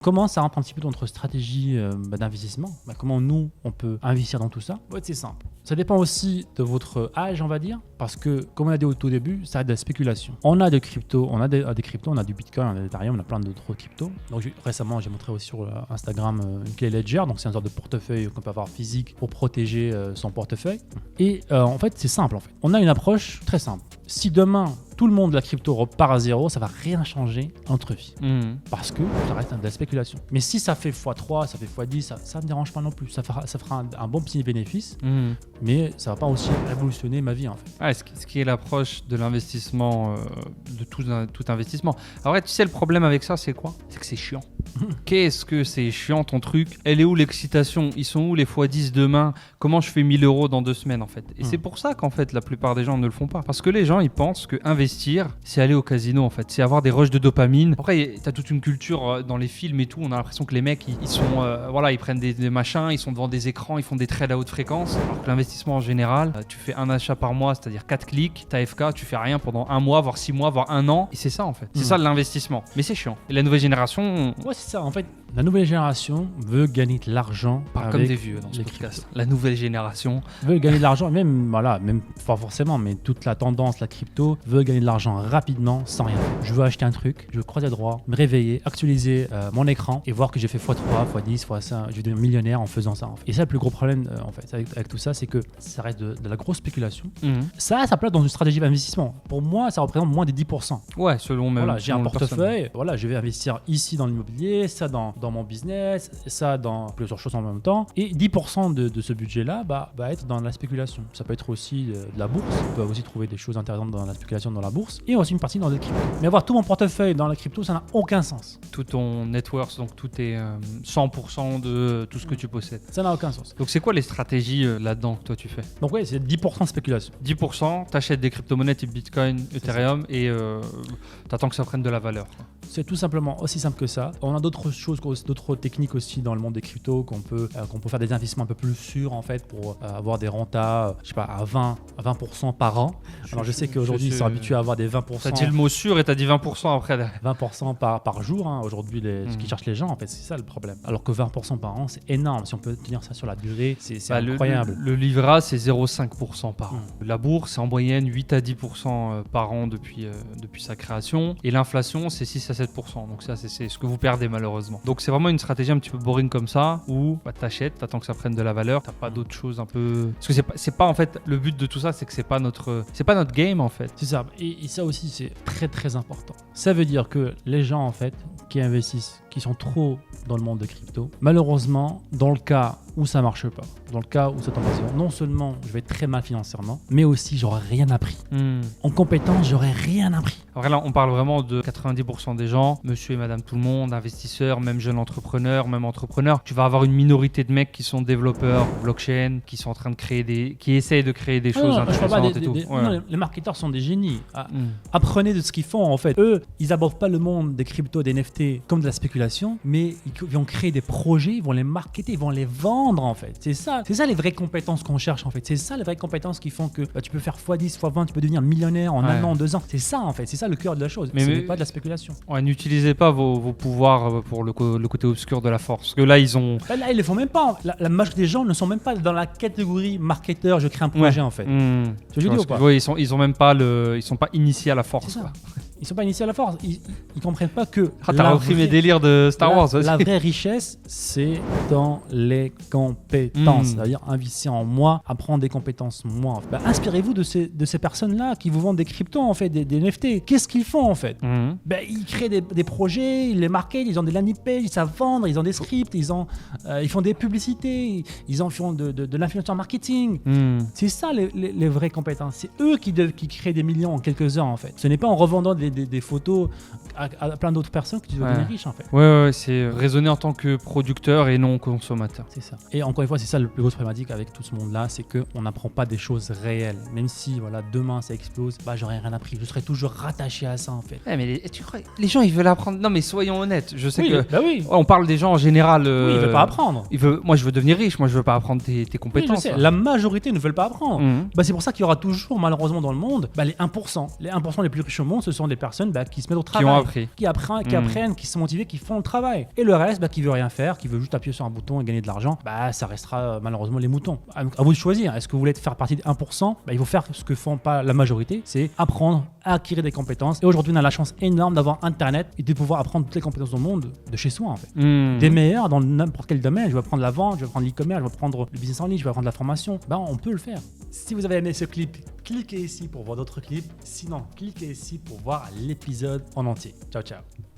Comment ça rentre un petit peu dans notre stratégie d'investissement? Comment nous, on peut investir dans tout ça? C'est simple. Ça dépend aussi de votre âge, on va dire, parce que, comme on a dit au tout début, ça a de la spéculation. On a des cryptos, on a des cryptos, on a du Bitcoin, on a de l'Ethereum, on a plein d'autres cryptos. Donc récemment, j'ai montré aussi sur Instagram une clé Ledger, donc c'est une sorte de portefeuille qu'on peut avoir physique pour protéger son portefeuille. Et en fait, c'est simple en fait. On a une approche très simple. Si demain, tout le monde de la crypto repart à zéro, ça va rien changer dans notre vie. Parce que ça reste de la spéculation. Mais si ça fait x3, ça fait x10, ça ne me dérange pas non plus. Ça fera un bon petit bénéfice, mais ça ne va pas aussi révolutionner ma vie en fait. Ouais, ce qui est l'approche de l'investissement, de tout investissement. Après, tu sais, le problème avec ça, c'est quoi? C'est que c'est chiant. Qu'est-ce que c'est chiant ton truc? Elle est où l'excitation? Ils sont où les x10 demain? Comment je fais 1000 € dans 2 semaines en fait? Et c'est pour ça qu'en fait, la plupart des gens ne le font pas. Parce que les gens, ils pensent que investir, c'est aller au casino en fait. C'est avoir des rushs de dopamine. Après, tu as toute une culture dans les films et tout. On a l'impression que les mecs, ils sont, ils prennent des machins, ils sont devant des écrans, ils font des trades à haute fréquence. Alors que l'investissement en général, tu fais un achat par mois, c'est-à-dire 4 clics, t'as FK, tu fais rien pendant 1 mois, voire 6 mois, voire 1 an. Et c'est ça en fait. C'est ça l'investissement. Mais c'est chiant. Et la nouvelle génération... Ouais, c'est ça. En fait, la nouvelle génération veut gagner de l'argent. Comme des vieux dans ce podcast. La nouvelle génération veut gagner de l'argent, même pas forcément, mais toute la tendance, la crypto, veut gagner de l'argent rapidement sans rien. Je veux acheter un truc, je veux croiser droit, me réveiller, actualiser mon écran et voir que j'ai fait x3, x10, x5, je vais devenir millionnaire en faisant ça. En fait. Et ça, le plus gros problème en fait avec tout ça, c'est que ça reste de la grosse spéculation. Ça place dans une stratégie d'investissement. Pour moi, ça représente moins des 10%. Ouais, selon même. Voilà, j'ai un portefeuille, voilà, je vais investir ici dans l'immobilier, ça dans mon business, ça dans plusieurs choses en même temps. Et 10% de ce budget-là va être dans la spéculation. Ça peut être aussi de la bourse. On peut aussi trouver des choses intéressantes dans la spéculation dans la bourse. Et aussi une partie dans les cryptos. Mais avoir tout mon portefeuille dans la crypto, ça n'a aucun sens. Tout ton net worth, donc tout est 100% de tout ce que tu possèdes. Ça n'a aucun sens. Donc c'est quoi les stratégies là-dedans que toi tu fais? Donc ouais, c'est 10% de spéculation. 10%, t'achètes des crypto-monnaies type Bitcoin, Ethereum et t'attends que ça prenne de la valeur. C'est tout simplement aussi simple que ça. On a d'autres choses, d'autres techniques aussi dans le monde des cryptos qu'on peut faire des investissements un peu plus sûrs en fait pour avoir des rentas, je sais pas, à 20% par an. Alors je sais qu'aujourd'hui ils sont habitués à avoir des 20%. T'as dit le mot sûr et t'as dit 20% après. 20% par jour, hein, aujourd'hui ce qui cherchent les gens en fait, c'est ça le problème. Alors que 20% par an, c'est énorme. Si on peut tenir ça sur la durée, c'est incroyable. Le livret, c'est 0,5% par an. La bourse, c'est en moyenne 8 à 10% par an depuis sa création. Et l'inflation, c'est 6 à 7%. Donc ça, c'est ce que vous perdez malheureusement. Donc c'est vraiment une stratégie un petit peu boring comme ça, où t'achètes, t'attends que ça prenne de la valeur, t'as pas d'autre chose un peu... Parce que c'est pas en fait, le but de tout ça, c'est que c'est pas notre game en fait. C'est ça. Et ça aussi, c'est très très important. Ça veut dire que les gens en fait, qui investissent, qui sont trop dans le monde de crypto, malheureusement, dans le cas où ça marche pas, dans le cas où ça tombe pas, non seulement je vais être très mal financièrement, mais aussi j'aurai rien appris. En compétence, j'aurai rien appris. Alors là, on parle vraiment de 90% des gens, monsieur et madame tout le monde, investisseurs, même jeunes entrepreneurs, même entrepreneurs. Tu vas avoir une minorité de mecs qui sont développeurs, blockchain, qui sont en train de qui essayent de créer des choses intéressantes et tout. Non, les marketeurs sont des génies. Apprenez de ce qu'ils font en fait. Eux, ils abordent pas le monde des cryptos, des NFT comme de la spéculation, mais ils vont créer des projets, ils vont les marketer, ils vont les vendre en fait. C'est ça les vraies compétences qu'on cherche en fait. C'est ça les vraies compétences qui font que tu peux faire x10, x20, tu peux devenir millionnaire en 1 an, en 2 ans. C'est ça en fait. C'est ça le cœur de la chose. Ce n'est pas de la spéculation. Ouais, n'utilisez pas vos pouvoirs pour le côté obscur de la force. Parce que là, ils ont... Là, ils le font même pas. La majorité des gens ne sont même pas dans la catégorie marketeur, je crée un projet en fait. Tu veux dire ou pas? Oui, ils sont pas initiés à la force. Ils sont pas initiés à la force. Ils comprennent pas que... t'as repris mes délires de Star Wars. La vraie richesse, c'est dans les compétences. C'est-à-dire investir en moi, apprendre des compétences moi. Inspirez-vous de ces personnes-là qui vous vendent des cryptos, en fait, des NFT. Qu'est-ce qu'ils font, en fait? Ils créent des projets, ils les marketent, ils ont des landing pages, ils savent vendre, ils ont des scripts, ils font des publicités, ils font de l'influencer marketing. C'est ça, les vraies compétences. C'est eux qui créent des millions en quelques heures, en fait. Ce n'est pas en revendant des photos à plein d'autres personnes que tu dois devenir riche en fait. Ouais, c'est raisonner en tant que producteur et non consommateur. C'est ça. Et encore une fois, c'est ça le plus gros problématique avec tout ce monde-là, c'est qu'on n'apprend pas des choses réelles. Même si demain ça explose, j'aurais rien appris. Je serais toujours rattaché à ça en fait. Ouais, mais tu crois les gens ils veulent apprendre? Non mais soyons honnêtes. Je sais que oui. On parle des gens en général. Ils veulent pas apprendre. Moi je veux devenir riche. Moi je veux pas apprendre tes compétences. Oui, la majorité ne veulent pas apprendre. C'est pour ça qu'il y aura toujours malheureusement dans le monde les 1%. Les 1% les plus riches au monde, ce sont les personnes qui se mettent au Qui travail. ont appris. Qui apprennent, qui sont motivés, qui font le travail. Et le reste, qui veut rien faire, qui veut juste appuyer sur un bouton et gagner de l'argent, ça restera malheureusement les moutons. À vous de choisir. Est-ce que vous voulez faire partie des 1%? Il faut faire ce que font pas la majorité, c'est apprendre à acquérir des compétences. Et aujourd'hui, on a la chance énorme d'avoir Internet et de pouvoir apprendre toutes les compétences du monde de chez soi, en fait. Des meilleurs dans n'importe quel domaine. Je vais apprendre la vente, je vais apprendre l'e-commerce, je vais apprendre le business en ligne, je vais apprendre la formation. On peut le faire. Si vous avez aimé ce clip, cliquez ici pour voir d'autres clips. Sinon, cliquez ici pour voir l'épisode en entier. Ciao, ciao.